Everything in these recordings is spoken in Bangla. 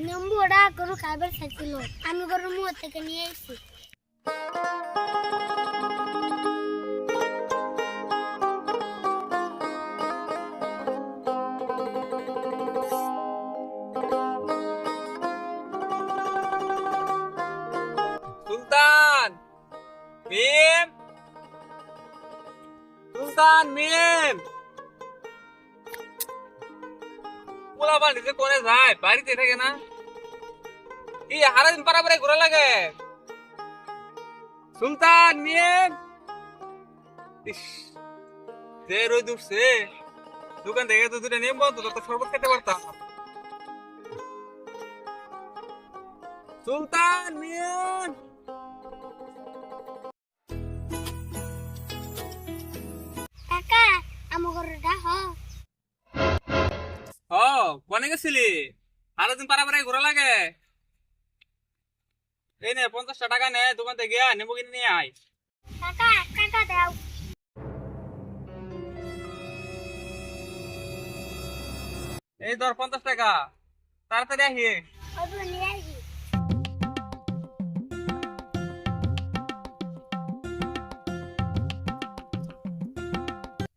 নেম্বুটা গরু খাইবার চাইছিল, আমি গরুর মুখ থেকে নিয়ে এসেছি। সুলতান মিম সুলতান মিম পোলা বাড়িতে কোনে যায়, বাড়িতে থাকে না? এই সারাদিন পারাপারে ঘোরা লাগে। সুলতান মিম, ইস, যে রোদ উঠছে, দোকান থেকে তো দুটো নিম বন্ধ, তো শরবত খেতে পারতাম। সুলতান মিম, কাকা, আমার গরুটা ও কোনে গেছিলি? সারাদিন পারাপারে ঘোরা লাগে। এই নে 50 টাকা নে, দোকান থেকে গিয়া নেবো কিনে নিয়ে আয়। কাকা, কাকা দাও। এই ধর 50 টাকা, তাড়াতাড়ি আহিয়ে। অদু নিয়ে আসি।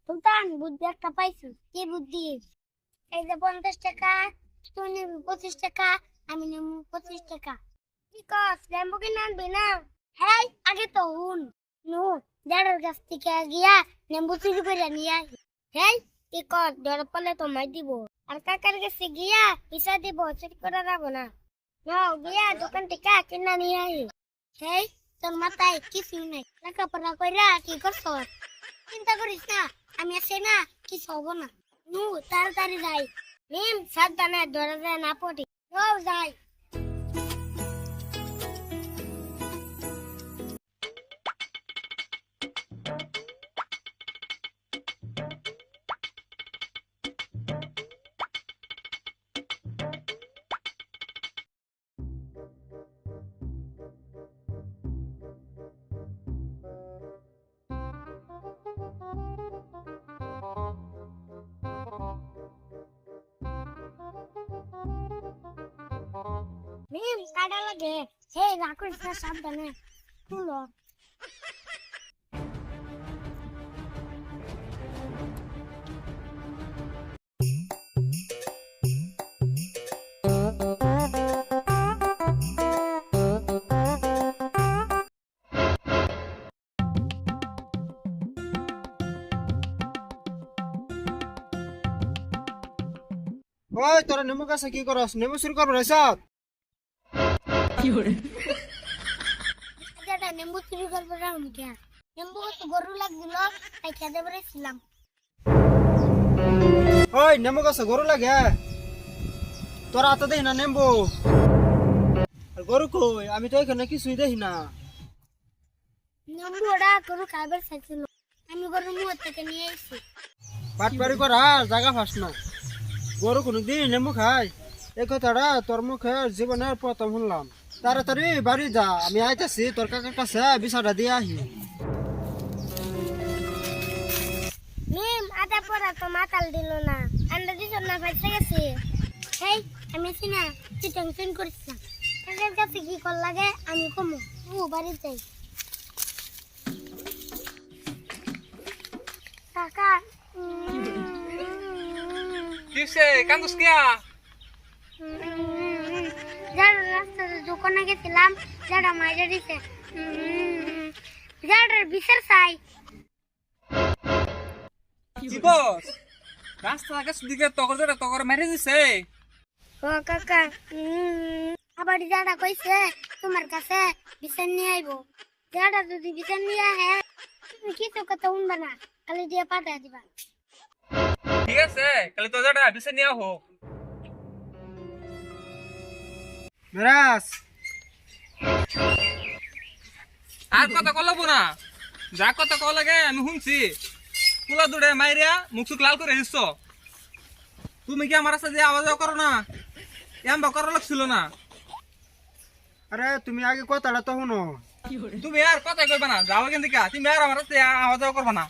সুলতান, বুদ্ধি একটা পাইছি। কি বুদ্ধি? এই যে 50 টাকা, তুই নিবি 25 টাকা, আমি নেব 25 টাকা। কি কস, ল্যাম্বরগিনি আনবি না? হ্যাঁ, আগে তো হুন। নু, দাদার কাছ থেকে গিয়া লেম্বু চুরি করে নিয়ে আসি। হ্যাঁ, কি কস, ধরা পড়লে তোমায় দিব। আর কাকার কাছে গিয়া পয়সা দিব, চুরি করে যাবো না। নাও, গিয়া দোকান থেকে কিনা নিয়ে আসি। হ্যাঁ, তোর মাথায় কিছুই নাই। লেখাপড়া কইরা কি করছ? চিন্তা করিস না, আমি আছি না, কিছু হবো না। নু, তাড়াতাড়ি যাই। নিম, সাবধানে, ধরা যায় না পড়ি। যাও, যাই। নিম, কাটা লাগে। হে, রাখুন না, সাবধানে। তুলো। ওই তোরা নেমু গাছে কি করস? নেমু চুরি করবো না সব? দাদা, নেম্বু চুরি করবো না আমি কে? নেম্বু কত গরু লাগছিল, তাই খেতে পেরেছিলাম। ওই নেমু গাছে গরু লাগে? তোরা তো দেখি না নেমবো। আর গরু কই? আমি তো এখানে কিছুই দেখি না। নেম্বুটা গরু খাইবার চাইছিল, আমি গরুর মুখ থেকে নিয়ে এসেছি। পাটপাড়ি করা জায়গা ফাস না। গরু কোনদিন নেমু খায়? এই কথাটা তোর মুখে জীবনের প্রথম শুনলাম। তাড়াতাড়ি বাড়ি যা, আমি আইতাছি তোর কাকার কাছে বিচারটা দিয়ে আহি। নিম, আদা পড়া তো মাতাল দিল না, আন্ডা দিছ না, ফাইতে গেছে। হেই, আমি আছি না, তুই টেনশন করিস না। কাকার কাছে কি কর লাগে আমি কমু। ও বাড়ি যাই। কাকা, কিসে কান্দুস কিয়া? যার রাস্তাতে দোকানে গেছিলাম, যারা মাইরে দিছে, যার বিচার চাই। কি বস? রাস্তা আগে দিকে তগর মেরে দিছে। ও কাকা, আবার যারা কইছে তোমার কাছে বিচার নিয়ে আইবো। যারা যদি বিচার নিয়ে আহে, তুমি কিছু কথা শুনবা না, খালি দিয়ে পাঠাই দিবা। ঠিক আছে, কালি তো যেটা বিছে নিয়ে হোক। মেরাজ, আর কথা কলবো না, যা কথা কল লাগে আমি শুনছি। পুলা দূরে মাইরিয়া মুখ সুখ লাল করে দিচ্ছ। তুমি কি আমার সাথে আওয়াজ করো না? এমবা করা লাগছিল না। আরে তুমি আগে কথাটা তো শুনো। তুমি আর কথা কইবা না, যাও এখান থেকে। তুমি আর আমার সাথে আওয়াজ করবা না।